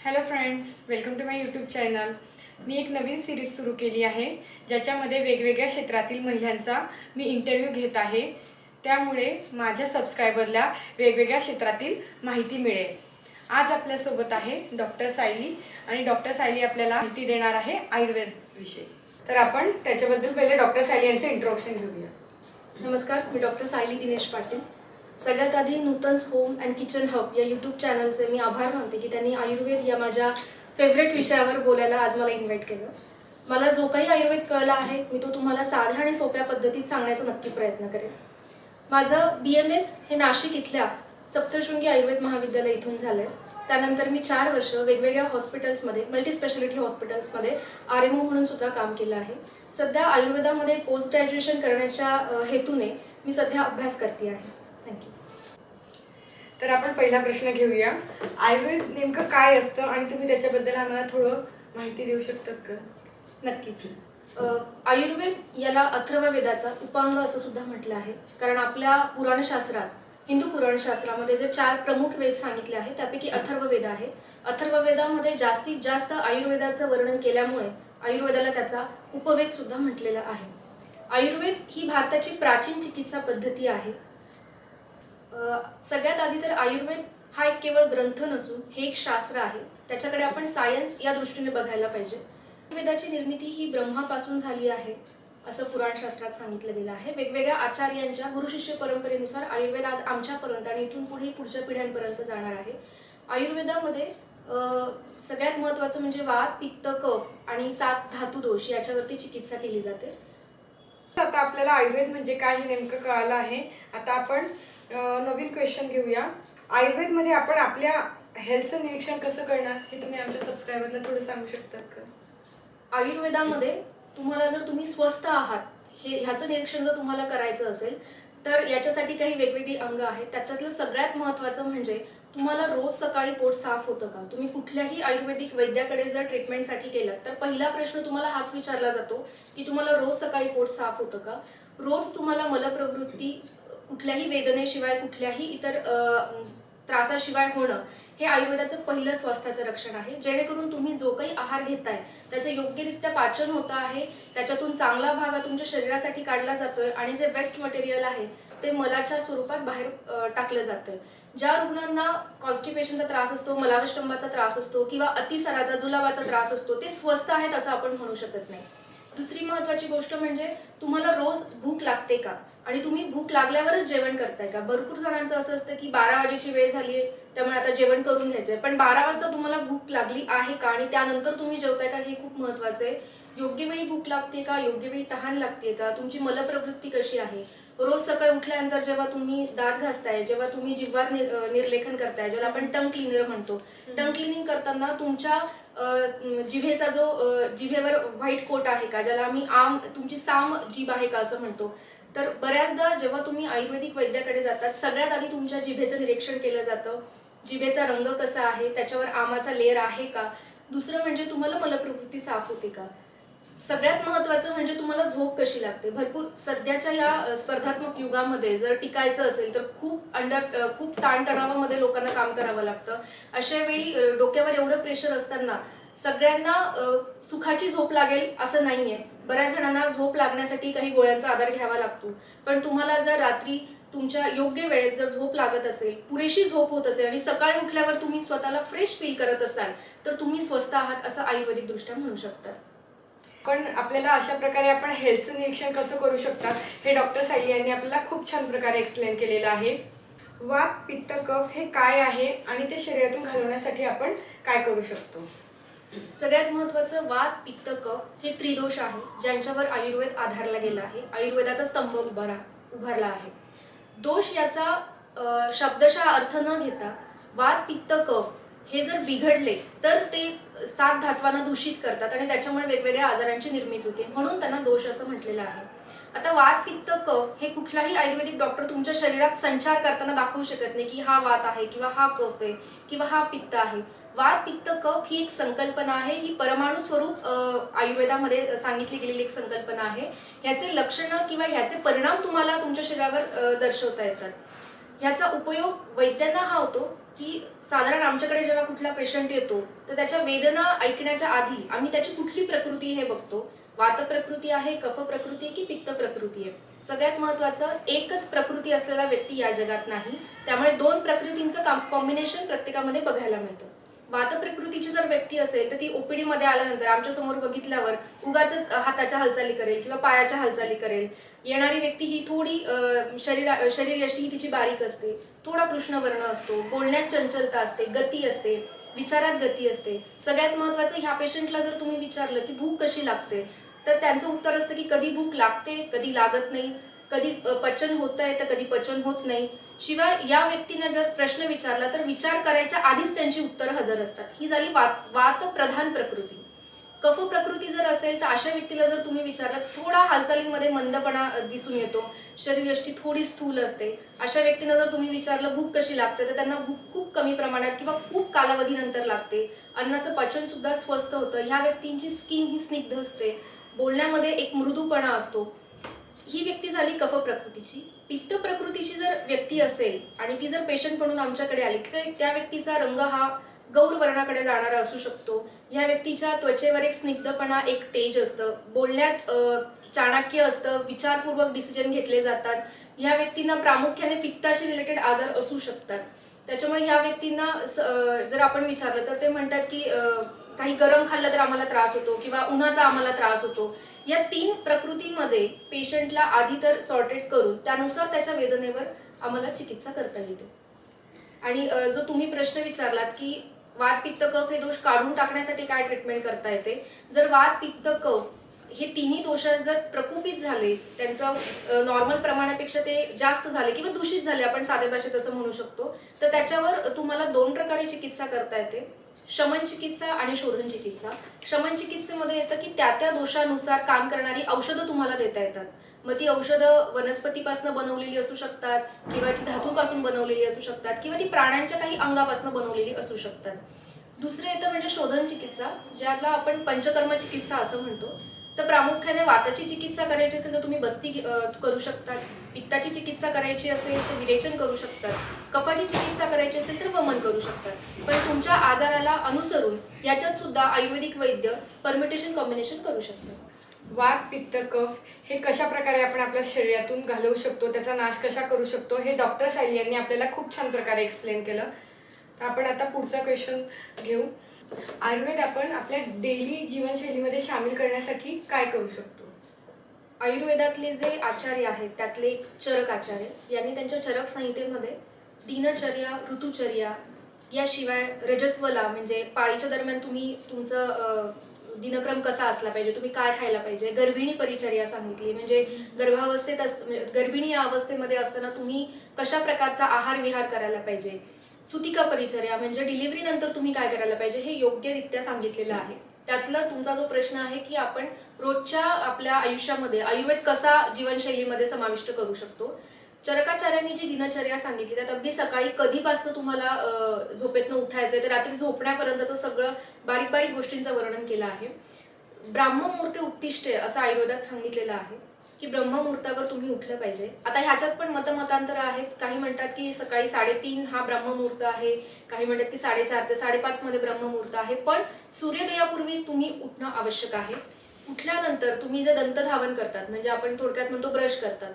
Hello friends, welcome to my YouTube channel. मी एक नवीन सिरीज सुरू केली आहे ज्याच्यामध्ये वेगवेगळ्या क्षेत्रातील महिलांचा मी इंटरव्ह्यू घेत आहे. त्यामुळे माझ्या सबस्क्रायबरला वेगवेगळ्या क्षेत्रातील माहिती मिळेल. आज आपल्यासोबत आहे डॉक्टर सायली आणि डॉक्टर सायली आपल्याला माहिती देणार आहे आयुर्वेद विषयी. तर आपण त्याच्याबद्दल पहिले डॉक्टर सायली यांचे इंट्रोडक्शन घेऊया. नमस्कार, मी डॉक्टर सायली दिनेश पाटील. सगळ्यात आधी Nutan's home and kitchen hub या यूट्यूब चॅनलचे मी आभार मानते की त्यांनी आयुर्वेद या माझ्या फेवरेट विषयावर बोलायला आज मला इन्व्हाइट केलं. मला जो काही आयुर्वेद कळला आहे मी तो तुम्हाला साध्या आणि सोप्या पद्धतीत सांगण्याचा नक्की प्रयत्न करेन. माझं BMS हे नाशिक इथल्या सप्तशृंगी आयुर्वेद महाविद्यालय इथून झालं आहे. त्यानंतर मी 4 वर्ष वेगवेगळ्या हॉस्पिटल्समध्ये मल्टी स्पेशालिटी हॉस्पिटल्समध्ये RMO म्हणून सुद्धा काम केलं आहे. सध्या आयुर्वेदामध्ये पोस्ट ग्रॅज्युएशन करण्याच्या हेतूने मी सध्या अभ्यास करते आहे. थँक्यू. तर आपण पहिला प्रश्न घेऊया. आयुर्वेद नेमकं काय असतं आणि तुम्ही त्याच्याबद्दल आम्हाला थोडं माहिती देऊ शकतात का? नक्कीच. आयुर्वेद याला अथर्ववेदाचा उपांग असं सुद्धा म्हटलं आहे, कारण आपल्या पुराणशास्त्रात हिंदू पुराणशास्त्रामध्ये जे 4 प्रमुख वेद सांगितले आहेत त्यापैकी अथर्ववेद आहे. अथर्ववेदामध्ये जास्तीत जास्त आयुर्वेदाचं वर्णन केल्यामुळे आयुर्वेदाला त्याचा उपवेद सुद्धा म्हटलेला आहे. आयुर्वेद ही भारताची प्राचीन चिकित्सा पद्धती आहे. सगळ्यात आधी तर आयुर्वेद हा एक केवळ ग्रंथ नसून हे एक शास्त्र आहे. त्याच्याकडे आपण सायन्स या दृष्टीने बघायला पाहिजे. आयुर्वेदाची निर्मिती ही ब्रह्मापासून झाली आहे असं पुराणशास्त्रात सांगितलं गेलं आहे. वेगवेगळ्या आचार्यांच्या गुरुशिष्य परंपरेनुसार आयुर्वेद आज आमच्यापर्यंत आणि इथून पुढे पुढच्या पिढ्यांपर्यंत जाणार आहे. आयुर्वेदामध्ये सगळ्यात महत्त्वाचं म्हणजे वात, पित्त, कफ आणि 7 धातू दोष याच्यावरती चिकित्सा केली जाते. आता आपल्याला आयुर्वेद म्हणजे काय हे नेमकं कळालं आहे. आता आपण नवीन क्वेश्चन घेऊया. आयुर्वेदमध्ये आपण आपल्या हेल्थचं निरीक्षण कसं करणार हे तुम्ही आमच्या सबस्क्रायबरला थोडं सांगू शकतात का? आयुर्वेदामध्ये तुम्हाला जर तुम्ही स्वस्थ आहात ह्याचं निरीक्षण जर तुम्हाला करायचं असेल तर याच्यासाठी काही वेगवेगळी अंग आहेत. त्याच्यातलं सगळ्यात महत्त्वाचं म्हणजे तुम्हाला रोज सकाळी पोट साफ होतं का? तुम्ही कुठल्याही आयुर्वेदिक वैद्याकडे जर ट्रीटमेंटसाठी गेलात तर पहिला प्रश्न तुम्हाला हाच विचारला जातो की तुम्हाला रोज सकाळी पोट साफ होतं का? रोज तुम्हाला मलप्रवृत्ती कुठल्याही वेदनेशिवाय कुठल्याही इतर त्रासाशिवाय होणं हे आयुर्वेदाचं पहिलं स्वास्थ्याचं रक्षण आहे. जेणेकरून तुम्ही जो काही आहार घेताय त्याचं योग्यरित्या पाचन होतं आहे, त्याच्यातून चांगला भाग तुमच्या शरीरासाठी काढला जातोय आणि जे वेस्ट मटेरियल आहे ते मलाच्या स्वरूपात बाहेर टाकलं जातंय. ज्या रुग्णांना कॉन्स्टिपेशनचा त्रास असतो, मलावष्टंबाचा त्रास असतो किंवा अतिसाराचा जुलाबाचा त्रास असतो ते स्वस्थ आहेत असं आपण म्हणू शकत नाही. दुसरी महत्त्वाची गोष्ट म्हणजे तुम्हाला रोज भूक लागते का आणि तुम्ही भूक लागल्यावरच जेवण करताय का? भरपूर जणांचं असं असतं की 12 वाजेची वेळ झाली आहे त्यामुळे आता जेवण करून घ्यायचंय, पण 12 वाजता तुम्हाला भूक लागली आहे का आणि त्यानंतर तुम्ही जेवताय का हे खूप महत्त्वाचं आहे. योग्य वेळी भूक लागते का, योग्य वेळी तहान लागते का, तुमची मलप्रवृत्ती कशी आहे. रोज सकाळी उठल्यानंतर जेव्हा तुम्ही दात घासताय, जेव्हा तुम्ही जिव्हार निर्लेखन करताय, ज्याला आपण टंग क्लिनर म्हणतो, टंग क्लिनिंग करताना तुमच्या जिभेचा जो जिभेवर व्हाईट कोट आहे का, ज्याला आम्ही तुमची साम जीभ आहे का असं म्हणतो. तर बऱ्याचदा जेव्हा तुम्ही आयुर्वेदिक वैद्याकडे जातात सगळ्यात आधी तुमच्या जिभेचं निरीक्षण केलं जातं. जिभेचा रंग कसा आहे, त्याच्यावर आमाचा लेअर आहे का. दुसरं म्हणजे तुम्हाला मलप्रवृत्ती साफ होते का. सगळ्यात महत्त्वाचं म्हणजे तुम्हाला झोप कशी लागते. भरपूर सध्याच्या या स्पर्धात्मक युगामध्ये जर टिकायचं असेल तर खूप ताणतणावामध्ये लोकांना काम करावं लागतं. अशा वेळी डोक्यावर एवढं प्रेशर असताना सगळ्यांना सुखाची झोप लागेल असं नाहीये. बऱ्याच जणांना झोप लागण्यासाठी काही गोळ्यांचा आधार घ्यावा लागतो. पण तुम्हाला जर रात्री तुमच्या योग्य वेळेत जर झोप लागत असेल, पुरेशी झोप होत असेल आणि सकाळी उठल्यावर तुम्ही स्वतःला फ्रेश फील करत असाल तर तुम्ही स्वस्थ आहात असं आयुर्वेदिक दृष्ट्या म्हणू शकतात. पण आपल्याला अशा प्रकारे आपण हेल्थचं निरीक्षण कसं करू शकतात हे डॉक्टर सायली यांनी आपल्याला खूप छान प्रकारे एक्सप्लेन केलेलं आहे. वात, पित्त, कफ हे काय आहे आणि ते शरीरातून घालवण्यासाठी आपण काय करू शकतो? सगळ्यात महत्त्वाचं वात, पित्त, कफ हे त्रिदोष आहे ज्यांच्यावर आयुर्वेद आधारला गेला आहे. आयुर्वेदाचा स्तंभ उभारला आहे. दोष याचा शब्दशः अर्थ न घेता वात, पित्त, कफ हे जर बिघडले तर ते 7 धातवांना दूषित करतात आणि त्याच्यामुळे वेगवेगळ्या आजारांची निर्मिती होते, म्हणून त्यांना दोष असं म्हटलेलं आहे. आता वात, पित्त, कफ हे कुठलाही आयुर्वेदिक डॉक्टर तुमच्या शरीरात संचार करताना दाखवू शकत नाही की हा वात आहे किंवा हा कफ आहे किंवा हा पित्त आहे. वात, पित्त, कफ ही एक संकल्पना आहे. ही परमाणु स्वरूप आयुर्वेदामध्ये सांगितली गेलेली एक संकल्पना आहे. ह्याचे लक्षणं किंवा ह्याचे परिणाम तुम्हाला तुमच्या शरीरावर दर्शवता येतात. ह्याचा उपयोग वैद्यांना हा होतो की साधारण आमच्याकडे जेव्हा कुठला पेशंट येतो तर त्याच्या वेदना ऐकण्याच्या आधी आम्ही त्याची कुठली प्रकृती हे बघतो. वात प्रकृती आहे, कफ प्रकृती आहे की पित्त प्रकृती आहे. सगळ्यात महत्त्वाचं, एकच प्रकृती असलेला व्यक्ती या जगात नाही. त्यामुळे दोन प्रकृतींचं कॉम्बिनेशन प्रत्येकामध्ये बघायला मिळतं. वात प्रकृतीची जर व्यक्ती असेल तर ती ओपीडी मध्ये आल्यानंतर आमच्या समोर बघितल्यावर उगाचच हाताच्या हालचाली करेल किंवा पायाच्या हालचाली करेल. येणारी व्यक्ती ही थोडी शरीरयष्टी ही तिची बारीक असते, थोडा कृष्णवर्ण असतो, बोलण्यात चंचलता असते, गती असते, विचारात गती असते. सगळ्यात महत्त्वाचं, ह्या पेशंटला जर तुम्ही विचारलं की भूक कशी लागते तर त्यांचं उत्तर असतं की कधी भूक लागते, कधी लागत नाही, कधी पचन होतंय तर कधी पचन होत नाही. शिवाय या व्यक्तीने जर प्रश्न विचारला तर विचार करायच्या आधीच त्यांची उत्तरं हजर असतात. ही झाली वात प्रधान प्रकृती. कफ प्रकृती जर असेल तर अशा व्यक्तीला जर तुम्ही विचारलं, थोडा हालचालींमध्ये मंदपणा दिसून येतो, शरीरयष्टी थोडी स्थूल असते, अशा व्यक्तीला जर तुम्ही विचारलं भूक कशी लागते तर त्यांना भूक खूप कमी प्रमाणात किंवा खूप कालावधीनंतर लागते, अन्नाचं पचन सुद्धा स्वस्त होतं, ह्या व्यक्तींची स्किन ही स्निग्ध असते, बोलण्यामध्ये एक मृदूपणा असतो. ही व्यक्ती झाली कफ प्रकृतीची. पित्त प्रकृतीची जर व्यक्ती असेल आणि ती जर पेशंट म्हणून आमच्याकडे आली तर त्या व्यक्तीचा रंग हा गौर वर्णाकडे जाणारा असू शकतो. ह्या व्यक्तीच्या त्वचेवर एक स्निग्धपणा, एक तेज असतं, बोलण्यात चाणक्य असतं, विचारपूर्वक डिसिजन घेतले जातात. ह्या व्यक्तींना प्रामुख्याने पित्ताशी रिलेटेड आजार असू शकतात. त्याच्यामुळे ह्या व्यक्तींना जर आपण विचारलं तर ते म्हणतात की काही गरम खाल्लं तर आम्हाला त्रास होतो किंवा उन्हाचा आम्हाला त्रास होतो. या तीन प्रकृतीमध्ये पेशंटला आधी तर सॉर्टेड करून त्यानुसार त्याच्या वेदनेवर आम्हाला चिकित्सा करता येते. आणि जो तुम्ही प्रश्न विचारलात की वात पित्त कफ हे दोष काढून टाकण्यासाठी काय ट्रीटमेंट करता येते, जर वात पित्त कफ हे तिन्ही दोष जर प्रकोपित झाले, त्यांचं नॉर्मल प्रमाणापेक्षा ते जास्त झाले किंवा दूषित झाले, आपण साध्या भाषेत असं म्हणू शकतो, तर त्याच्यावर तुम्हाला दोन प्रकारे चिकित्सा करता येते. शमन चिकित्सा आणि शोधन चिकित्सा. शमन चिकित्सेमध्ये येतं की त्या दोषानुसार काम करणारी औषधं तुम्हाला देता येतात. मग ती औषधं वनस्पतीपासून बनवलेली असू शकतात किंवा ती धातूपासून बनवलेली असू शकतात किंवा ती प्राण्यांच्या काही अंगापासून बनवलेली असू शकतात. दुसरं येतं म्हणजे शोधन चिकित्सा, ज्याला आपण पंचकर्म चिकित्सा असं म्हणतो. तर प्रामुख्याने वाताची चिकित्सा करायची असेल तर तुम्ही बस्ती करू शकतात, पित्ताची चिकित्सा करायची असेल तर विरेचन करू शकतात, कफाची चिकित्सा करायची असेल तर वमन करू शकतात. पण तुमच्या आजाराला अनुसरून याच्यात सुद्धा आयुर्वेदिक वैद्य परम्युटेशन कॉम्बिनेशन करू शकतात. वात पित्त कफ हे कशा प्रकारे आपण आपल्या शरीरातून घालवू शकतो, त्याचा नाश कशा करू शकतो, हे डॉक्टर सायली यांनी आपल्याला खूप छान प्रकारे एक्सप्लेन केलं. तर आपण आता पुढचा क्वेश्चन घेऊ. आयुर्वेद आपण आपल्या डेली जीवनशैलीमध्ये सामील करण्यासाठी काय करू शकतो? आयुर्वेदातले जे आचार्य आहेत त्यातले एक चरक आचार्य यांनी त्यांच्या चरक संहितेमध्ये दिनचर्या, ऋतुचर्या, याशिवाय रजस्वला म्हणजे पाळीच्या दरम्यान तुम्ही तुमचं दिनक्रम कसा असला पाहिजे, तुम्ही काय खायला पाहिजे, गर्भिणी परिचर्या सांगितली, म्हणजे गर्भिणी या अवस्थेमध्ये असताना तुम्ही कशा प्रकारचा आहार विहार करायला पाहिजे, सुतिका परिचर्या म्हणजे डिलिव्हरी नंतर तुम्ही काय करायला पाहिजे, हे योग्यरित्या सांगितलेलं आहे. त्यातलं तुमचा जो प्रश्न आहे की आपण रोजच्या आपल्या आयुष्यामध्ये आयुर्वेद कसा जीवनशैलीमध्ये समाविष्ट करू शकतो, चरकाचार्यांनी जी दिनचर्या सांगितली त्यात अगदी सकाळी कधीपासून तुम्हाला झोपेतनं उठायचंय तर रात्री झोपण्यापर्यंतचं सगळं बारीक बारीक गोष्टींचं वर्णन केलं आहे. ब्राह्ममुहूर्ते उत्तिष्ठे असं आयुर्वेदात सांगितलेलं आहे की ब्रह्ममुहूर्तावर तुम्ही उठलं पाहिजे. आता ह्याच्यात पण मतमतांतर आहेत. काही म्हणतात की सकाळी 3:30 हा ब्रह्ममुहूर्त आहे, काही म्हणतात की 4:30 ते 5:30 मध्ये ब्रह्ममुहूर्त आहे, पण सूर्योदयापूर्वी तुम्ही उठणं आवश्यक आहे. उठल्यानंतर तुम्ही जे दंतधावन करतात म्हणजे आपण थोडक्यात म्हणतो ब्रश करतात,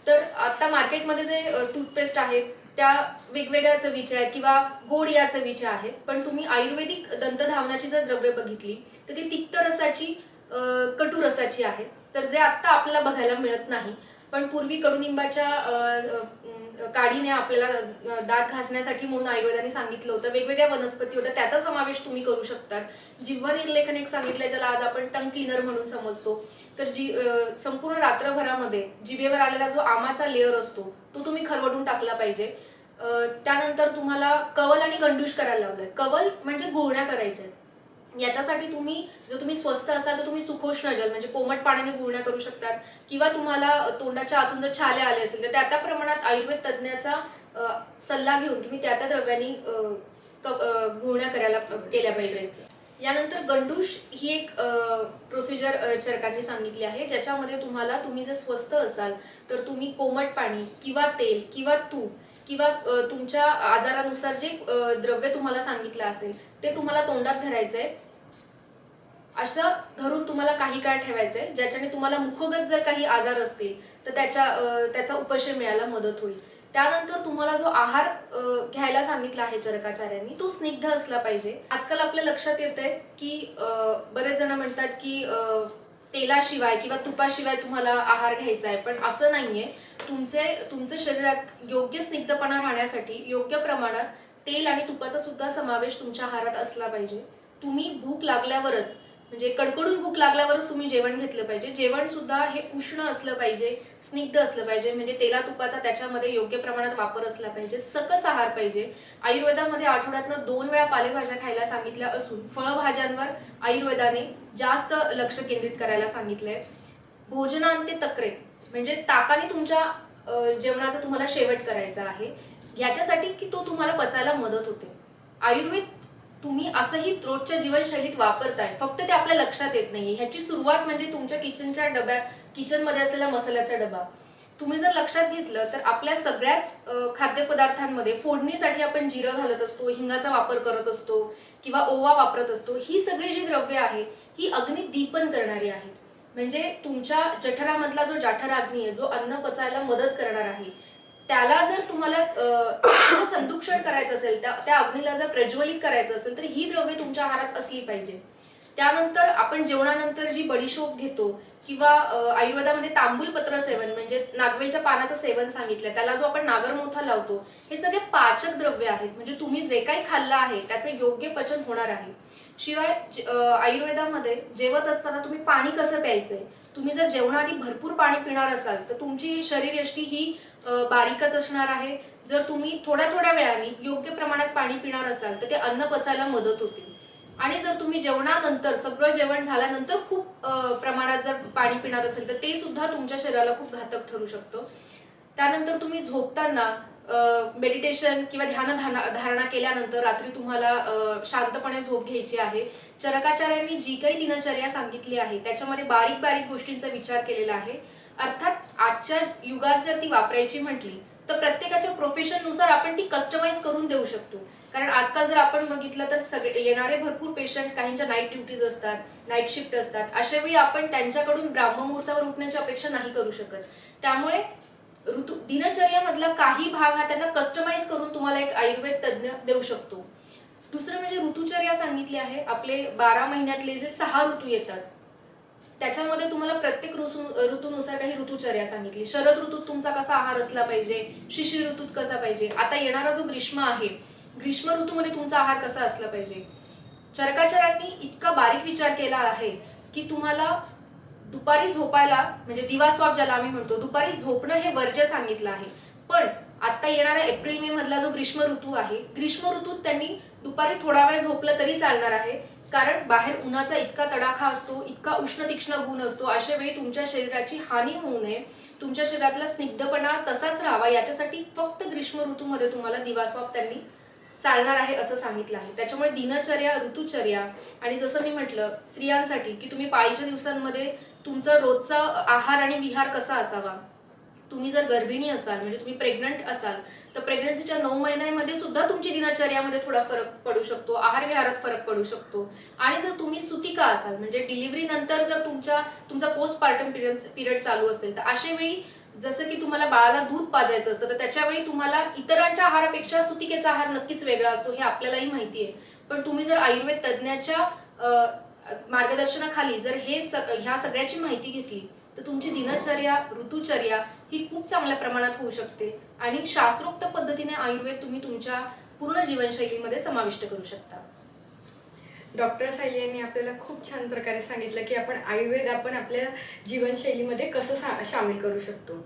तर आता मार्केटमध्ये जे टूथपेस्ट आहेत त्या वेगवेगळ्या चवीच्या आहेत किंवा गोड या चवीच्या आहेत, पण तुम्ही आयुर्वेदिक दंतधावनाची जर द्रव्य बघितली तर ती तिक्त रसाची, कटू रसाची आहे. तर जे आत्ता आपल्याला बघायला मिळत नाही, पण पूर्वी कडुनिंबाच्या काडीने आपल्याला दात घासण्यासाठी म्हणून आयुर्वेदाने सांगितलं होतं. वेगवेगळ्या वनस्पती होत्या, त्याचा समावेश तुम्ही करू शकतात. जिव्हा निर्लेखन एक सांगितलं ज्याला आज आपण टंग क्लीनर म्हणून समजतो. तर संपूर्ण रात्रभरामध्ये जिभेवर आलेला जो आमाचा लेअर असतो तो तुम्ही खरवडून टाकला पाहिजे. त्यानंतर तुम्हाला कवल आणि गंडूश करायला लावलंय. कवल म्हणजे गुळण्या करायच्या. याच्यासाठी जर तुम्ही स्वस्थ असाल तर तुम्ही सुखोष्ण जल म्हणजे कोमट पाण्याने गुळण्या करू शकतात किंवा तुम्हाला तोंडाच्या आतून जर छाले आले असेल तर त्या प्रमाणात आयुर्वेद तज्ज्ञाचा सल्ला घेऊन तुम्ही त्या द्रव्यांनी गुळण्या केल्या पाहिजे. यानंतर गंडूश ही एक प्रोसिजर चरकांनी सांगितली आहे, ज्याच्यामध्ये तुम्ही जर स्वस्थ असाल तर तुम्ही कोमट पाणी किंवा तेल किंवा तूप किंवा तुमच्या आजारानुसार जे द्रव्य तुम्हाला सांगितलं असेल ते तुम्हाला तोंडात धरायचंय. असं धरून तुम्हाला काही काळ ठेवायचंय, ज्याच्याने तुम्हाला मुखगत जर काही आजार असतील तर त्याचा उपशय मिळायला मदत होईल. त्यानंतर तुम्हाला जो आहार घ्यायला सांगितला आहे चरकाचार्यांनी तो स्निग्ध असला पाहिजे. आजकाल आपल्या लक्षात येतंय की बरेच जण म्हणतात की तेलाशिवाय किंवा तुपाशिवाय तुम्हाला आहार घ्यायचा आहे, पण असं नाहीये. तुमच्या शरीरात योग्य स्निग्धपणा राहण्यासाठी योग्य प्रमाणात तेल आणि तुपाचा सुद्धा समावेश तुमच्या आहारात असला पाहिजे. तुम्ही भूक लागल्यावरच म्हणजे कडकडून भूक लागल्यावरच तुम्ही जेवण घेतलं पाहिजे. जेवण सुद्धा हे उष्ण असलं पाहिजे, स्निग्ध असलं पाहिजे, म्हणजे तेला तुपाचा त्याच्यामध्ये योग्य प्रमाणात वापर असला पाहिजे. सकस आहार पाहिजे. आयुर्वेदामध्ये आठवड्यातनं 2 वेळा पालेभाज्या खायला सांगितल्या असून फळभाज्यांवर आयुर्वेदाने जास्त लक्ष केंद्रित करायला सांगितलंय. भोजनांते तक्रे म्हणजे ताकाने तुमच्या जेवणाचा तुम्हाला शेवट करायचा आहे, याच्यासाठी की तो तुम्हाला पचायला मदत होते. आयुर्वेद तुम्ही असंही रोजच्या जीवनशैलीत वापरताय, फक्त ते आपल्या लक्षात येत नाहीये. ह्याची सुरुवात म्हणजे तुमच्या किचनमध्ये असलेला मसाल्याचा डबा. तुम्ही जर लक्षात घेतलं तर आपल्या सगळ्याच खाद्यपदार्थांमध्ये फोडणीसाठी आपण जिरं घालत असतो, हिंगाचा वापर करत असतो किंवा ओवा वापरत असतो. ही सगळी जी द्रव्ये आहेत ही अग्नी दीपन करणारी आहेत. म्हणजे तुमच्या जठरामधला जो जाठराग्नी आहे, जो अन्न पचायला मदत करणार आहे, त्याला जर तुम्हाला संदूषण करायचं असेल, त्या अग्नीला जर प्रज्वलित करायचं असेल तर ही द्रव्ये तुमच्या आहारात असली पाहिजे. त्यानंतर आपण जेवणानंतर जी बडीशोप घेतो किंवा आयुर्वेदामध्ये तांबूलपत्र सेवन म्हणजे नागवेलच्या पानाचं सेवन सांगितलं, त्याला जो आपण नागरमोथा लावतो, हे सगळे पाचक द्रव्य आहेत. म्हणजे तुम्ही जे काही खाल्लं आहे त्याचं योग्य पचन होणार आहे. शिवाय आयुर्वेदामध्ये जेवत असताना तुम्ही पाणी कसं प्यायचंय, तुम्ही जर जेवणाआधी भरपूर पाणी पिणार असाल तर तुमची शरीरयष्टी ही बारीकच असणार आहे. जर तुम्ही थोड्या थोड्या वेळाने योग्य प्रमाणात पाणी पिणार असाल तर ते अन्न पचायला मदत होते. आणि जर तुम्ही जेवणानंतर सगळं जेवण झाल्यानंतर खूप प्रमाणात जर पाणी पिणार असेल तर ते सुद्धा तुमच्या शरीराला खूप घातक ठरू शकतं. त्यानंतर तुम्ही झोपताना मेडिटेशन किंवा धारणा केल्यानंतर रात्री तुम्हाला शांतपणे झोप घ्यायची आहे. चरकाचार्यांनी जी काही दिनचर्या सांगितली आहे त्याच्यामध्ये बारीक बारीक गोष्टींचा विचार केलेला आहे. अर्थात आजच्या युगात जर ती वापरायची म्हटली तर प्रत्येकाच्या प्रोफेशननुसार आपण ती कस्टमाइज करून देऊ शकतो. कारण आजकाल जर आपण बघितलं तर सगळे येणारे भरपूर पेशंट काहींच्या नाईट ड्युटीज असतात, नाईट शिफ्ट असतात. अशा वेळी आपण त्यांच्याकडून ब्राह्ममुहूर्तावर उठण्याची अपेक्षा नाही करू शकत. त्यामुळे दिनचर्यामधला काही भाग हा त्यांना कस्टमाइज करून तुम्हाला एक आयुर्वेद तज्ञ देऊ शकतो. दुसरं म्हणजे ऋतुचर्या सांगितली आहे. आपले 12 महिन्यातले जे 6 ऋतू येतात त्याच्यामध्ये तुम्हाला प्रत्येक ऋतूनुसार काही ऋतुचर्या सांगितली. शरद ऋतूत तुमचा कसा आहार असला पाहिजे, शिशिर ऋतूत कसा पाहिजे, आता येणारा जो ग्रीष्म आहे ग्रीष्म ऋतूमध्ये तुमचा आहार कसा असला पाहिजे. चरकाचार्यांनी इतका बारीक विचार केला आहे की तुम्हाला दुपारी झोपायला म्हणजे दिवास्वाप ज्याला आम्ही म्हणतो, दुपारी झोपणं हे वर्ज्य सांगितलं आहे. पण आता येणाऱ्या एप्रिल मे मधला जो ग्रीष्म ऋतू आहे, ग्रीष्म ऋतूत त्यांनी दुपारी थोडा वेळ झोपलं तरी चालणार आहे. कारण बाहेर उन्हाचा इतका तडाखा असतो, इतका उष्ण तीक्ष्ण गुण असतो. अशा वेळी तुमच्या शरीराची हानी होऊ नये, तुमच्या शरीरातला स्निग्धपणा तसाच राहावा, याच्यासाठी फक्त ग्रीष्म ऋतूमध्ये तुम्हाला दिवास्वाप त्यांनी चालणार आहे असं सांगितलं आहे. त्याच्यामुळे दिनचर्या, ऋतुचर्या आणि जसं मी म्हटलं स्त्रियांसाठी की तुम्ही पाळीच्या दिवसांमध्ये तुमचा रोजचा आहार आणि विहार कसा असावा. तुम्ही जर गर्भिणी असाल म्हणजे तुम्ही प्रेग्नंट असाल तर प्रेग्नन्सीच्या 9 महिन्यांमध्ये सुद्धा तुमची दिनचर्यामध्ये थोडा फरक पडू शकतो, आहार विहारात फरक पडू शकतो. आणि जर तुम्ही सुतिका असाल म्हणजे डिलिव्हरी नंतर जर तुमचा पोस्टपार्टम पिरियड चालू असेल तर अशा वेळी जसं की तुम्हाला बाळाला दूध पाजायचं असतं तर त्याच्यावेळी तुम्हाला इतरांच्या आहारापेक्षा सुतिकेचा आहार नक्कीच वेगळा असतो, हे आपल्यालाही माहिती आहे. पण तुम्ही जर आयुर्वेद तज्ञाच्या मार्गदर्शनाखाली जर ह्या सगळ्याची माहिती घेतली तर तुमची दिनचर्या, ऋतुचर्या ही खूप चांगल्या प्रमाणात होऊ शकते आणि शास्त्रोक्त पद्धतीने आयुर्वेद तुम्ही तुमच्या पूर्ण जीवनशैलीमध्ये समाविष्ट करू शकता. डॉक्टर साई यांनी आपल्याला खूप छान प्रकारे सांगितलं की आपण आयुर्वेद आपण आपल्या जीवनशैलीमध्ये कसं सामील करू शकतो.